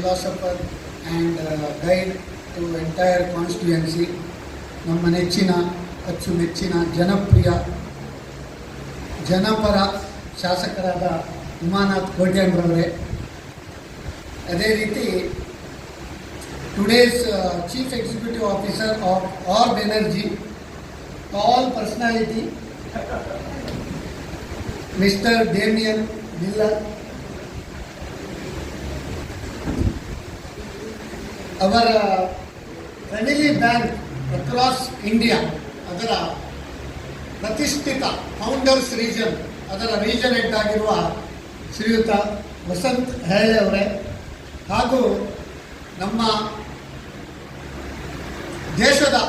Philosopher and guide to entire constituency. ನಮ್ಮ ನೆಚ್ಚಿನ ಅಚ್ಚುಮೆಚ್ಚಿನ ಜನಪ್ರಿಯ ಜನಪರ ಶಾಸಕರಾದ ಉಮಾನಾಥ್ ಕೋಟ್ಯಾನ್ರವರೇ, ಅದೇ ರೀತಿ today's chief executive officer of Orb Energy, tall personality, mister Damien Miller, ಅವರ ಫ್ಯಾಮಿಲಿ ಬ್ಯಾಂಕ್ ಅಕ್ರಾಸ್ ಇಂಡಿಯಾ ಅದರ ಪ್ರತಿಷ್ಠಿತ ಫೌಂಡರ್ಸ್ ರೀಜನ್ ಅದರ ರೀಜನ್ ಹೆಡ್ ಆಗಿರುವ ಶ್ರೀಯುತ ವಸಂತ್ ಹೆಳೆ ಅವರೇ, ಹಾಗೂ ನಮ್ಮ ದೇಶದ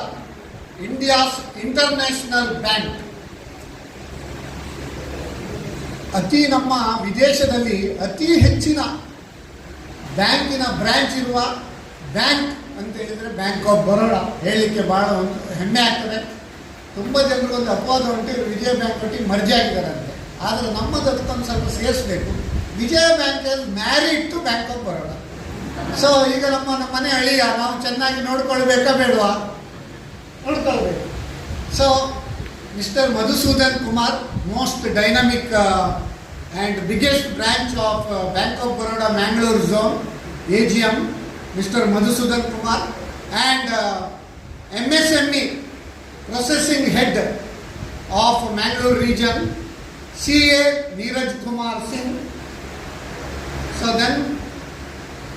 ಇಂಡಿಯಾಸ್ ಇಂಟರ್ನ್ಯಾಷನಲ್ ಬ್ಯಾಂಕ್ ನಮ್ಮ ವಿದೇಶದಲ್ಲಿ ಅತಿ ಹೆಚ್ಚಿನ ಬ್ಯಾಂಕಿನ ಬ್ರಾಂಚ್ ಇರುವ ಬ್ಯಾಂಕ್ ಅಂತ ಹೇಳಿದರೆ ಬ್ಯಾಂಕ್ ಆಫ್ ಬರೋಡಾ ಹೇಳಲಿಕ್ಕೆ ಭಾಳ ಒಂದು ಹೆಮ್ಮೆ ಆಗ್ತದೆ. ತುಂಬ ಜನರು ಒಂದು ಅಪವಾದ ಉಂಟು, ವಿಜಯ ಬ್ಯಾಂಕ್ ಒಟ್ಟಿಗೆ ಮರ್ಜಿ ಆಗಿದ್ದಾರಂತೆ. ಆದರೆ ನಮ್ಮದು ಅದಕ್ಕೊಂದು ಸ್ವಲ್ಪ ಸೇರಿಸಬೇಕು. Vijaya bank is married to bank of Baroda. So ಈಗ ನಮ್ಮ ಮನೆ ಅಳಿಯ ನಾವು ಚೆನ್ನಾಗಿ ನೋಡ್ಕೊಳ್ಬೇಕಾ ಬೇಡವಾ? ನೋಡ್ಕೊಳ್ಬೇಕು. So mister Madhusudan Kumar, most dynamic and biggest branch of bank of Baroda Mangalore zone AGM, Mr. Madhusudan Kumar, and MSME processing head of Mangalore region, CA Neeraj Kumar Singh. So then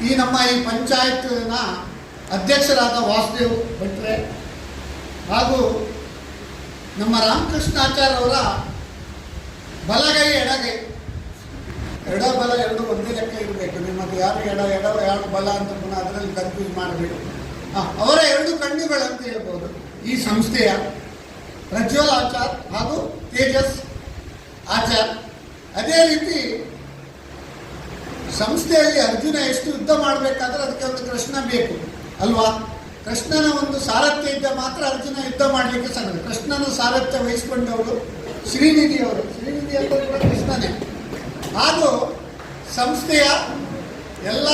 ಈ ನಮ್ಮ ಈ ಪಂಚಾಯತ್ನ ಅಧ್ಯಕ್ಷರಾದ ವಾಸುದೇವ್ ಭಟ್ರೆ, ಹಾಗೂ ನಮ್ಮ ರಾಮಕೃಷ್ಣಾಚಾರ್ಯ ಅವರ ಬಲಗೈ ಎಡಗೈ, ಎಡ ಬಲ ಎರಡು ಒಂದೇ ಲೆಕ್ಕ ಇರಬೇಕು. ನಿಮ್ಮದು ಯಾರು ಯಾರು ಬಲ ಅಂತ ಪುನಃ ಅದರಲ್ಲಿ ಕನ್ಫ್ಯೂಸ್ ಮಾಡಬೇಕು. ಅವರ ಎರಡು ಕಣ್ಣುಗಳಂತ ಹೇಳ್ಬೋದು ಈ ಸಂಸ್ಥೆಯ ಪ್ರಜ್ವಲ್ ಆಚಾರ್ ಹಾಗೂ ತೇಜಸ್ ಆಚಾರ್. ಅದೇ ರೀತಿ ಸಂಸ್ಥೆಯಲ್ಲಿ ಅರ್ಜುನ ಎಷ್ಟು ಯುದ್ಧ ಮಾಡಬೇಕಾದ್ರೆ ಅದಕ್ಕೆ ಒಂದು ಕೃಷ್ಣ ಬೇಕು ಅಲ್ವಾ? ಕೃಷ್ಣನ ಒಂದು ಸಾರಥ್ಯ ಇದ್ದ ಮಾತ್ರ ಅರ್ಜುನ ಯುದ್ಧ ಮಾಡಲಿಕ್ಕೆ ಸಾಧ್ಯ. ಕೃಷ್ಣನ ಸಾರಥ್ಯ ವಹಿಸಿಕೊಂಡವರು ಶ್ರೀನಿಧಿ ಅವರು. ಶ್ರೀನಿಧಿ ಅಂತ ಕೂಡ ಕೃಷ್ಣನೇ. ಹಾಗೂ ಸಂಸ್ಥೆಯ ಎಲ್ಲ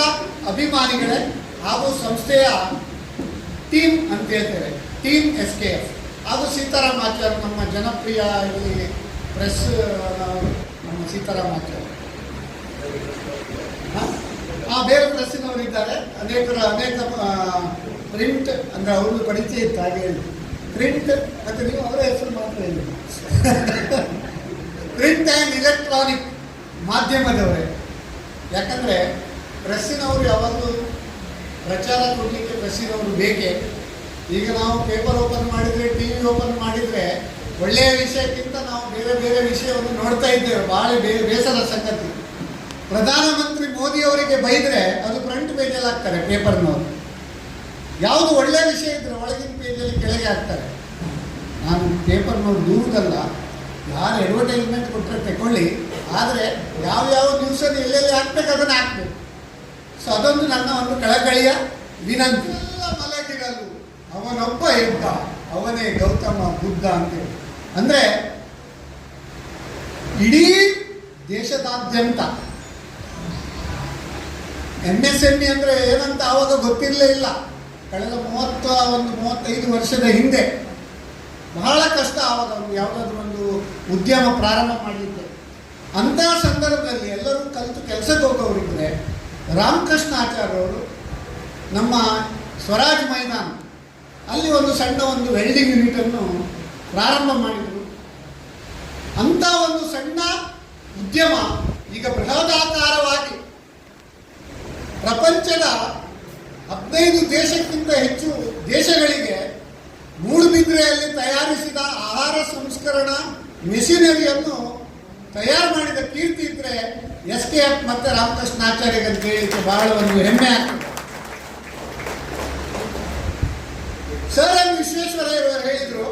ಅಭಿಮಾನಿಗಳೇ ಹಾಗೂ ಸಂಸ್ಥೆಯ ಟೀಮ್ ಅಂತ ಹೇಳ್ತೇವೆ, ಟೀಮ್ SKF, ಹಾಗೂ ಸೀತಾರಾಮಾಚಾರ್ಯ, ನಮ್ಮ ಜನಪ್ರಿಯ ಇಲ್ಲಿ ಪ್ರೆಸ್ ನಮ್ಮ ಸೀತಾರಾಮಾಚಾರ್ಯ. ಬೇರೆ ಪ್ರೆಸ್ಸಿನವರಿದ್ದಾರೆ, ಅನೇಕ ಪ್ರಿಂಟ್ ಅಂದರೆ ಅವ್ರದ್ದು ಪರಿಚಯ ಇತ್ತು, ಹಾಗೆ ಹೇಳಿ ಪ್ರಿಂಟ್ ಮತ್ತು ನೀವು ಅವರ ಹೆಸರು ಮಾತ್ರ ಹೇಳಿ ಪ್ರಿಂಟ್ ಆ್ಯಂಡ್ ಇಲೆಕ್ಟ್ರಾನಿಕ್ ಮಾಧ್ಯಮದವರೇ. ಯಾಕಂದರೆ ಪ್ರೆಸ್ಸಿನವರು ಯಾವಾಗಲೂ ಪ್ರಚಾರ ಕೊಡಲಿಕ್ಕೆ ಪ್ರೆಸ್ಸಿನವರು ಬೇಕೇ. ಈಗ ನಾವು ಪೇಪರ್ ಓಪನ್ ಮಾಡಿದರೆ, TV ಓಪನ್ ಮಾಡಿದರೆ ಒಳ್ಳೆಯ ವಿಷಯಕ್ಕಿಂತ ನಾವು ಬೇರೆ ಬೇರೆ ವಿಷಯವನ್ನು ನೋಡ್ತಾ ಇದ್ದೇವೆ. ಭಾಳ ಬೇಸರ ಸಂಗತಿ. ಪ್ರಧಾನಮಂತ್ರಿ ಮೋದಿಯವರಿಗೆ ಬೈದರೆ ಅದು ಫ್ರಂಟ್ ಪೇಜಲ್ಲಿ ಹಾಕ್ತಾರೆ ಪೇಪರ್ನವರು. ಯಾವುದು ಒಳ್ಳೆಯ ವಿಷಯ ಇದ್ದರೆ ಒಳಗಿನ ಪೇಜಲ್ಲಿ ಕೆಳಗೆ ಹಾಕ್ತಾರೆ. ನಾನು ಪೇಪರ್ನವ್ರು ದೂರದಲ್ಲ, ಯಾರು ಅಡ್ವರ್ಟೈಸ್ಮೆಂಟ್ ಕೊಟ್ಟರೆ ತಗೊಳ್ಳಿ, ಆದರೆ ಯಾವ್ಯಾವ ನ್ಯೂಸನ್ನು ಎಲ್ಲೆಲ್ಲಿ ಹಾಕ್ಬೇಕು ಅದನ್ನು ಹಾಕಬೇಕು. ಸೊ ಅದೊಂದು ನನ್ನ ಒಂದು ಕಳಕಳಿಯ ವಿನಂತಿ. ಎಲ್ಲ ಮಲಗಿರಲು ಅವನೊಬ್ಬ ಎದ್ದ, ಅವನೇ ಗೌತಮ ಬುದ್ಧ ಅಂತೇಳಿ. ಅಂದರೆ ಇಡೀ ದೇಶದಾದ್ಯಂತ MSME ಅಂದರೆ ಏನಂತ ಆವಾಗ ಗೊತ್ತಿರಲೇ ಇಲ್ಲ. ಕಳೆದ 35 ವರ್ಷದ ಹಿಂದೆ ಬಹಳ ಕಷ್ಟ ಆವಾಗ ಯಾವುದಾದ್ರೂ ಒಂದು ಉದ್ಯಮ ಪ್ರಾರಂಭ ಮಾಡಲಿಕ್ಕೆ. ಅಂತಹ ಸಂದರ್ಭದಲ್ಲಿ ಎಲ್ಲರೂ ಕಲಿತು ಕೆಲಸಕ್ಕೆ ಹೋಗೋರಿದ್ದರೆ ರಾಮಕೃಷ್ಣಾಚಾರ್ಯವರು ನಮ್ಮ ಸ್ವರಾಜ್ ಮೈದಾನ ಅಲ್ಲಿ ಒಂದು ಸಣ್ಣ ಒಂದು ವೆಲ್ಡಿಂಗ್ ಯೂನಿಟನ್ನು ಪ್ರಾರಂಭ ಮಾಡಿದರು. ಅಂಥ ಒಂದು ಸಣ್ಣ ಉದ್ಯಮ ಈಗ ಬೃಹದಾಕಾರವಾಗಿ ಪ್ರಪಂಚದ 15 ದೇಶಕ್ಕಿಂತ ಹೆಚ್ಚು ದೇಶಗಳಿಗೆ ಮೂಡುಬಿದ್ರೆಯಲ್ಲಿ ತಯಾರಿಸಿದ ಆಹಾರ ಸಂಸ್ಕರಣಾ ಮೆಷಿನರಿಯನ್ನು ತಯಾರು ಮಾಡಿದ ಕೀರ್ತಿ ಇದ್ದರೆ SKF ಮತ್ತು ರಾಮಕೃಷ್ಣಾಚಾರ್ಯಗೆ ಅಂತ ಹೇಳಲಿಕ್ಕೆ ಬಹಳ ಒಂದು ಹೆಮ್ಮೆ ಆಗ್ತದೆ. ಸರ್ ಎಂ ವಿಶ್ವೇಶ್ವರಯ್ಯವರು ಹೇಳಿದರು,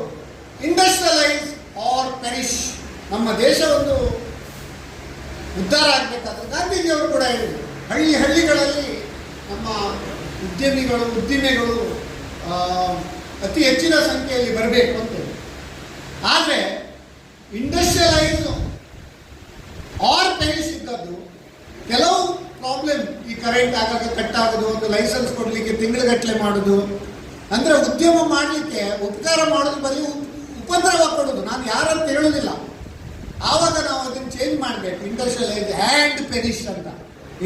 ಇಂಡಸ್ಟ್ರಿಯಲೈಸ್ ಆರ್ ಪೆರಿಶ್. ನಮ್ಮ ದೇಶ ಒಂದು ಉದ್ಧಾರ ಆಗಬೇಕಾದ್ರೆ ಗಾಂಧೀಜಿಯವರು ಕೂಡ ಹೇಳಿದರು, ಹಳ್ಳಿಗಳಲ್ಲಿ ನಮ್ಮ ಉದ್ದಿಮೆಗಳು ಅತಿ ಹೆಚ್ಚಿನ ಸಂಖ್ಯೆಯಲ್ಲಿ ಬರಬೇಕು ಅಂತೇಳಿ. ಆದರೆ ಇಂಡಸ್ಟ್ರಿಯಲೈಸ್ ಆರ್ ಪೆರಿಶ್ ಇದ್ದದ್ದು ಕೆಲವು ಪ್ರಾಬ್ಲಮ್ ಈ ಕರೆಂಟ್ ಆಗಾಗ ಕಟ್ ಆಗೋದು, ಒಂದು ಲೈಸೆನ್ಸ್ ಕೊಡಲಿಕ್ಕೆ ತಿಂಗಳಗಟ್ಟಲೆ ಮಾಡೋದು. ಅಂದರೆ ಉದ್ಯಮ ಮಾಡಲಿಕ್ಕೆ ಉಪಕಾರ ಮಾಡೋದು ಬರೀ ಉಪದ್ರವ ಕೊಡೋದು. ನಾನು ಯಾರಂತ ಹೇಳೋದಿಲ್ಲ. ಆವಾಗ ನಾವು ಅದನ್ನು ಚೇಂಜ್ ಮಾಡಬೇಕು. ಇಂಡಸ್ಟ್ರಿಯಲೈಸ್ ಆ್ಯಂಡ್ ಪೆರಿಶ್ ಅಂತ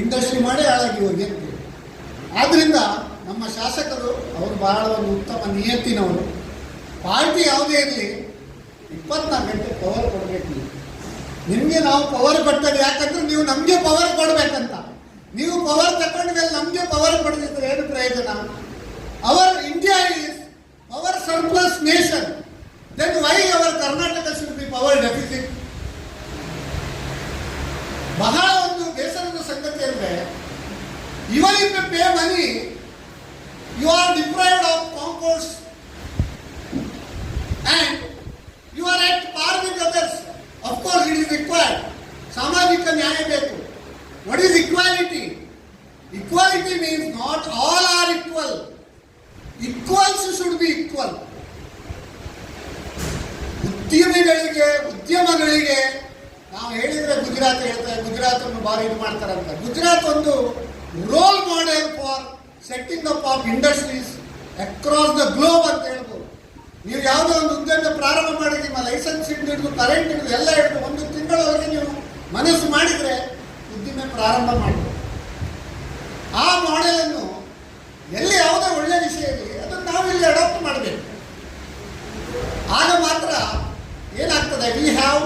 ಇಂಡಸ್ಟ್ರಿ ಮಾಡಿ ಹಾಳಾಗಿ ಹೋಗಿ ಅಂತ. ಆದ್ದರಿಂದ ನಮ್ಮ ಶಾಸಕರು ಅವರು ಬಹಳ ಒಂದು ಉತ್ತಮ ನಿಯತ್ತಿನವರು. ಪಾರ್ಟಿ ಯಾವುದೇ ಇರಲಿ 24 ಗಂಟೆ ಪವರ್ ಕೊಡಬೇಕು. ನಿಮಗೆ ನಾವು ಪವರ್ ಕೊಡ್ತೇವೆ, ಯಾಕಂದ್ರೆ ನೀವು ನಮಗೆ ಪವರ್ ಕೊಡಬೇಕಂತ. ನೀವು ಪವರ್ ತಗೊಂಡ ಮೇಲೆ ನಮಗೆ ಪವರ್ ಕೊಡದಿದ್ರೆ ಏನು ಪ್ರಯೋಜನ? Our India is power surplus nation. Then why our Karnataka should be power deficit? ಬಹಳ ಒಂದು ಬೇಸರದ ಸಂಗತಿ ಅಂದರೆ, even if you pay money, you are deprived of concourse and you are at par with others. Of course, it is required. ಸಾಮಾಜಿಕ ನ್ಯಾಯ ಬೇಕು. What is equality? Equality means not all are equal. Equals should be equal. ಉದ್ಯಮಗಳಿಗೆ ನಾವು ಹೇಳಿದ್ರೆ ಗುಜರಾತ್ ಹೇಳ್ತಾರೆ, ಗುಜರಾತ್ ಅನ್ನು ಭಾರಿ ಇದು ಮಾಡ್ತಾರಂತ. ಗುಜರಾತ್ ಒಂದು role model for setting up of industries across the globe ಅಂತ ಹೇಳ್ಬೋದು. ನೀವು ಯಾವುದೋ ಒಂದು ಉದ್ಯಮ ಪ್ರಾರಂಭ ಮಾಡಿ ನಿಮ್ಮ ಲೈಸೆನ್ಸ್ ಹಿಡಿದು ಕರೆಂಟ್ ಹಿಡಿದು ಎಲ್ಲ ಹಿಡಿದು 1 ತಿಂಗಳವರೆಗೆ ನೀವು ಮನಸ್ಸು ಮಾಡಿದರೆ ಉದ್ದಿಮೆ ಪ್ರಾರಂಭ ಮಾಡಬಹುದು. ಆ ಮಾಡೆಲನ್ನು ಎಲ್ಲಿ ಯಾವುದೇ ಒಳ್ಳೆ ವಿಷಯ ಇರಲಿ ಅದನ್ನು ನಾವು ಇಲ್ಲಿ ಅಡಾಪ್ಟ್ ಮಾಡಬೇಕು. ಆಗ ಮಾತ್ರ ಏನಾಗ್ತದೆ, ವಿ ಹ್ಯಾವ್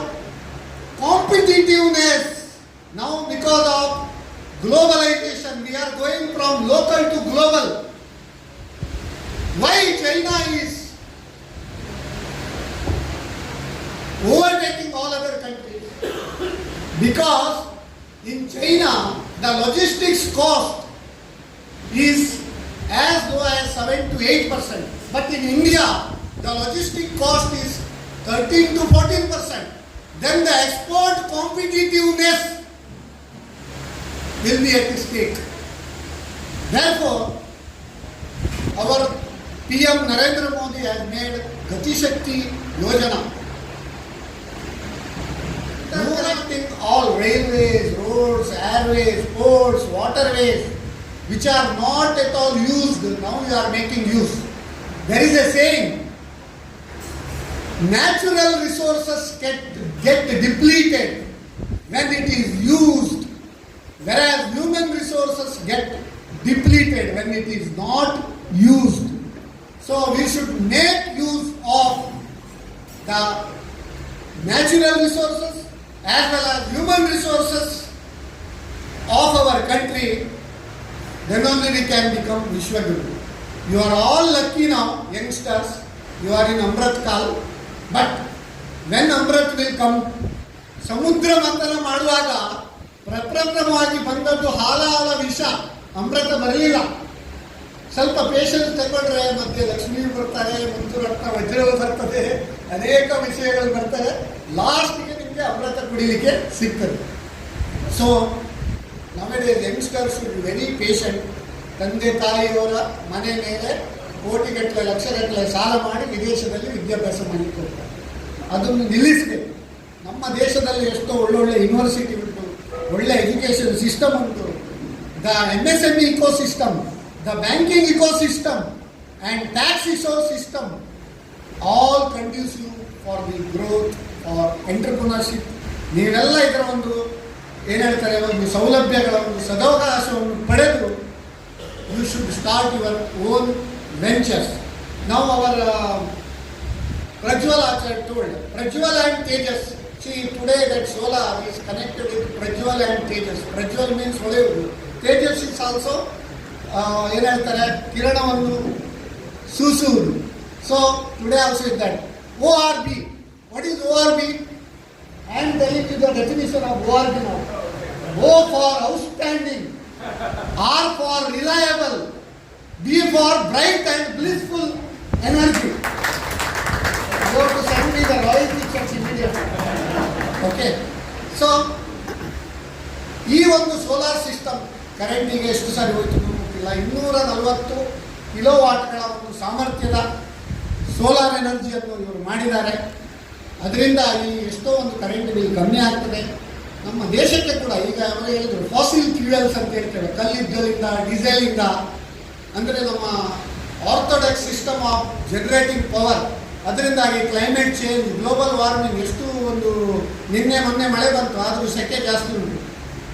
ಕಾಂಪಿಟೇಟಿವ್ನೆಸ್. ನಾವು because of globalization, we are going from local to global. Why China is overtaking all other countries? Because in China the logistics cost is as low as 7 to 8%, but in India the logistic cost is 13 to 14%. Then the export competitiveness will be at stake. Therefore, our PM Narendra Modi has made Gati Shakti Yojana. Connecting all railways, roads, airways, ports, waterways, which are not at all used, now we are making use. There is a saying, natural resources get depleted when it is used, whereas human resources get depleted when it is not used. So we should make use of the natural resources as well as human resources of our country. Then only we can become Vishwaguru. You are all lucky now, youngsters. You are in Amrit Kal. But when Amrit will come, ಸಮುದ್ರ ಮಂಥನ ಮಾಡುವಾಗ ಪ್ರಪ್ರಥಮವಾಗಿ ಬಂದದ್ದು ಹಾಲ ವಿಷ, ಅಮೃತ ಬರಲಿಲ್ಲ. ಸ್ವಲ್ಪ patience ತಗೊಂಡ್ರೆ ಮಧ್ಯೆ ಲಕ್ಷ್ಮೀ ಬರ್ತಾರೆ, ಮುತ್ತುರತ್ನ ವಜ್ರಗಳು ಬರ್ತದೆ, ಅನೇಕ ವಿಷಯಗಳು ಬರ್ತವೆ. ಲಾಸ್ಟ್ಗೆ ನಿಮಗೆ ಅಮೃತ ಕುಡಿಲಿಕ್ಕೆ ಸಿಗ್ತದೆ. ಸೊ ನಮಗೆ ಯಂಗ್ಸ್ಟರ್ಸ್ ವೆರಿ ಪೇಷಂಟ್. ತಂದೆ ತಾಯಿಯವರ ಮನೆ ಮೇಲೆ ಕೋಟಿಗಟ್ಟಲೆ ಲಕ್ಷಗಟ್ಟಲೆ ಸಾಲ ಮಾಡಿ ವಿದೇಶದಲ್ಲಿ ವಿದ್ಯಾಭ್ಯಾಸ ಮಾಡಲಿಕ್ಕೆ ಹೋಗ್ತಾರೆ. ಅದನ್ನು ನಿಲ್ಲಿಸಬೇಕು. ನಮ್ಮ ದೇಶದಲ್ಲಿ ಎಷ್ಟೋ ಒಳ್ಳೊಳ್ಳೆ ಯೂನಿವರ್ಸಿಟಿ ಉಂಟು, ಒಳ್ಳೆ ಎಜುಕೇಷನ್ ಸಿಸ್ಟಮ್ ಉಂಟು. The MSME ecosystem, the banking ecosystem and tax ecosystem all conducive for the growth for entrepreneurship. ನೀವೆಲ್ಲ ಇದರ ಒಂದು ಏನು ಹೇಳ್ತಾರೆ, ಒಂದು ಸೌಲಭ್ಯಗಳ ಒಂದು ಸದಾವಕಾಶವನ್ನು ಪಡೆದು you should start your own ventures. ನಾವು ಅವರ Prajwal Acharya told, Prajwal and Tejas. See, today that solar is connected with Prajwal and Tejas. Prajwal means ಹೊಳೆಯುವುದು. Tejas is also ಏನು ಹೇಳ್ತಾರೆ, ಕಿರಣವನ್ನು ಸೂಸುವುದು. So today also is that. ORB. What is ORB? I am telling you the definition of ORB now. O for outstanding, R for reliable, B for bright and blissful energy. You have to send me the royalty checks immediately. Okay. So, ಈ ಒಂದು solar system ಕರೆಂಟಿಗೆ ಎಷ್ಟು ಸಾರಿ ಹೋಯ್ತು ಗೊತ್ತಿಲ್ಲ. 240 ಕಿಲೋವಾಟ್ಗಳ ಒಂದು ಸಾಮರ್ಥ್ಯದ solar ಎನರ್ಜಿಯನ್ನು ಇವರು ಮಾಡಿದ್ದಾರೆ. ಅದರಿಂದ ಈ ಎಷ್ಟೋ ಒಂದು ಕರೆಂಟ್ ಬಿಲ್ ಕಮ್ಮಿ ಆಗ್ತದೆ. ನಮ್ಮ ದೇಶಕ್ಕೆ ಕೂಡ ಈಗ ಅವರು ಹೇಳಿದ್ರು ಫಾಸಿಲ್ ಫ್ಯೂಯಲ್ಸ್ ಅಂತ ಹೇಳ್ತೇವೆ, ಕಲ್ಲಿದ್ದಲಿಂದ ಡೀಸೆಲಿಂದ, ಅಂದರೆ ನಮ್ಮ orthodox system of generating power, ಅದರಿಂದಾಗಿ ಕ್ಲೈಮೇಟ್ ಚೇಂಜ್, ಗ್ಲೋಬಲ್ ವಾರ್ಮಿಂಗ್, ಎಷ್ಟು ಒಂದು ನಿನ್ನೆ ಮೊನ್ನೆ ಮಳೆ ಬಂತು ಆದರೂ ಸೆಕೆ ಜಾಸ್ತಿ ಉಂಟು.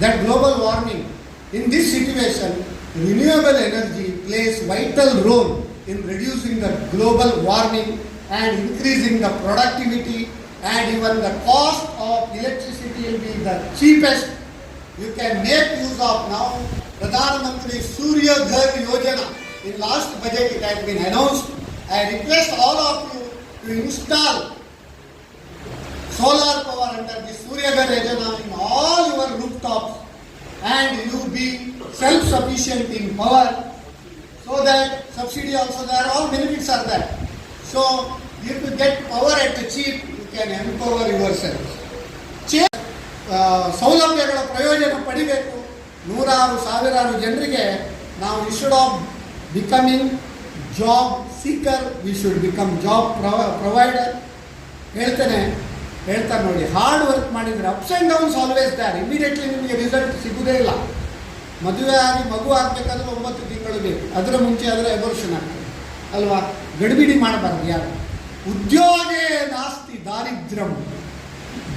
That global warming, in this situation renewable energy plays vital role in reducing the global warming and increasing the productivity, and even the cost of electricity will be the cheapest. You can make use of now Pradhan Mantri Surya Ghar Yojana. In last budget it has been announced. I request all of you to install solar power under the Surya Ghar Yojana in all your rooftops, and you be self-sufficient in power, so that subsidy also there, all benefits are there. So if you get power at the cheap, you can empower yourselves. ಸೌಲಭ್ಯಗಳ ಪ್ರಯೋಜನ ಪಡಿಬೇಕು. ನೂರಾರು ಸಾವಿರಾರು ಜನರಿಗೆ ನಾವು instead of becoming job speaker, we should become job provider. ಹೇಳ್ತಾರೆ ನೋಡಿ, hard work ಮಾಡಿದರೆ ups and downs always there, immediately ನಿಮಗೆ ರಿಸಲ್ಟ್ ಸಿಗುವುದೇ ಇಲ್ಲ. ಮದುವೆ ಆಗಿ ಮಗು ಆಗಬೇಕಾದ್ರೆ 9 ತಿಂಗಳು ಬೇಕು, ಅದರ ಮುಂಚೆ ಆದರೆ ಎಬೋರ್ಷನ್ ಆಗ್ತದೆ ಅಲ್ವಾ. ಗಡಿಬಿಡಿ ಮಾಡಬಾರ್ದು ಯಾರು. ಉದ್ಯೋಗೇ ನಾಸ್ತಿ ದಾರಿದ್ರ್ಯಂ,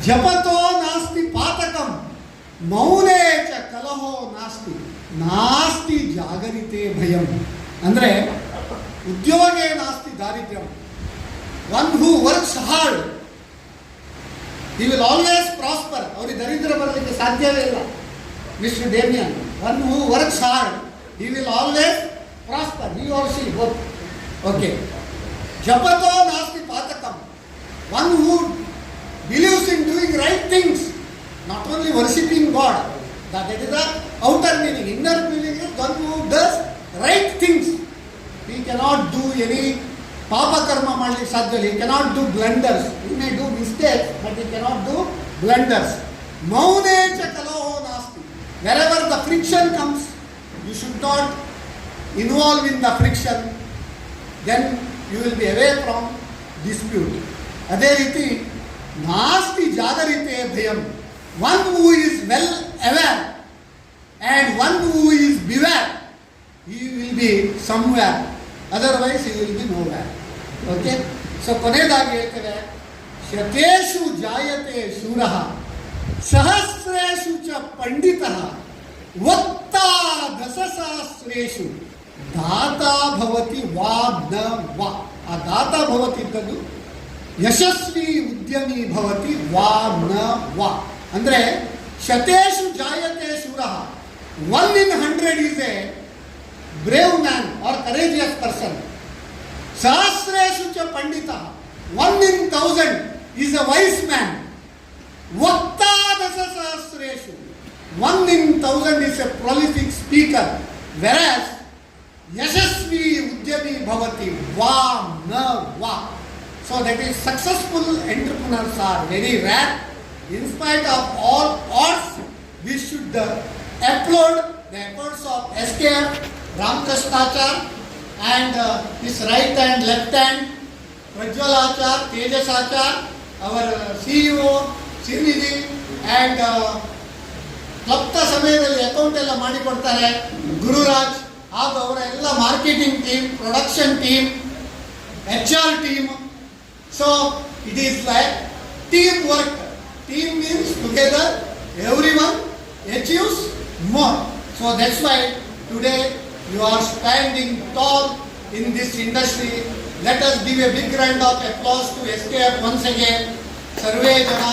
ಜಪತೋ ನಾಸ್ತಿ ಪಾತಕಂ, ಮೌನೇ ಚ ಕಲಹೋ ನಾಸ್ತಿ, ನಾಸ್ತಿ ಜಾಗರಿತೆ ಭಯಂ. ಅಂದರೆ ಉದ್ಯೋಗೇ ನಾಸ್ತಿ ದಾರಿದ್ರ್ಯಂ, one who works hard he will always prosper. ಅವರಿಗೆ ದರಿದ್ರ ಬರಲಿಕ್ಕೆ ಸಾಧ್ಯವೇ ಇಲ್ಲ. Mister Damien, one who works hard, he will always prosper. He or she both. Okay. Japato nasti patakam, one who believes in doing right things, not only worshipping God. That is the outer meaning. Inner meaning is one who does right things. He cannot do any ಪಾಪ ಕರ್ಮ ಮಾಡಲಿಕ್ಕೆ ಸಾಧ್ಯ ಇಲ್ಲ. He cannot do blunders. He may do mistakes, but he cannot do blunders. ಮೌನೇ ಚ ಕಲಹೋ ನಾಸ್ತಿ. Wherever the friction comes, you should not involve in the friction. Then you will be away from dispute. ಅದೇ ರೀತಿ ನಾಸ್ತಿ ಜಾಗರಿತೆ ಭಯಂ, one who is well aware and one who is beware, he will be somewhere, otherwise he will be nowhere. Okay. So ಕೊನೆಯದಾಗಿ ಹೇಳ್ತೇವೆ, ಶತೇಷು ಜಾಯತೆ ಶೂರಃ ಸಹಸ್ರೇಷು ಚ ಪಂಡಿತಃ ವಕ್ತಾ ದಶಸಹಸ್ರೇಷು ದಾತಾ ಭವತಿ ವಾ ನ ವಾ. ಆ ದಾತಾ ಭವತಿ ಇದ್ದದ್ದು ಯಶಸ್ವಿ ಉದ್ಯಮಿ ಭವತಿ ವಾ ನ ವಾ. ಅಂದರೆ ಶತೇಷು ಜಾಯತೆ ಶೂರಃ, 1 in 100 is a brave man or courageous person. Sahasreshu cha pandita, 1 in 1000 is a wise man. Vakta dasa sahasreshu, 1 in 1000 is a prolific speaker. Whereas yashasvi udyami bhavati va na va. So that is, successful entrepreneurs are very rare. In spite of all odds, we should applaud the efforts of SKF, Ramkrishnachar, and his right and left hand, Prajwal Achar, Tejas Achar, our CEO, Srinidhi, and ಕ್ಲಪ್ತ ಸಮಯದಲ್ಲಿ account ಎಲ್ಲ ಮಾಡಿಕೊಡ್ತಾರೆ ಗುರುರಾಜ್, ಹಾಗೂ ಅವರ ಎಲ್ಲ marketing team, production team, HR team. So it is like team work. Team means together, everyone achieves more. So that's why today you are standing tall in this industry. Let us give a big round of applause to SKF once again. Sarve Jana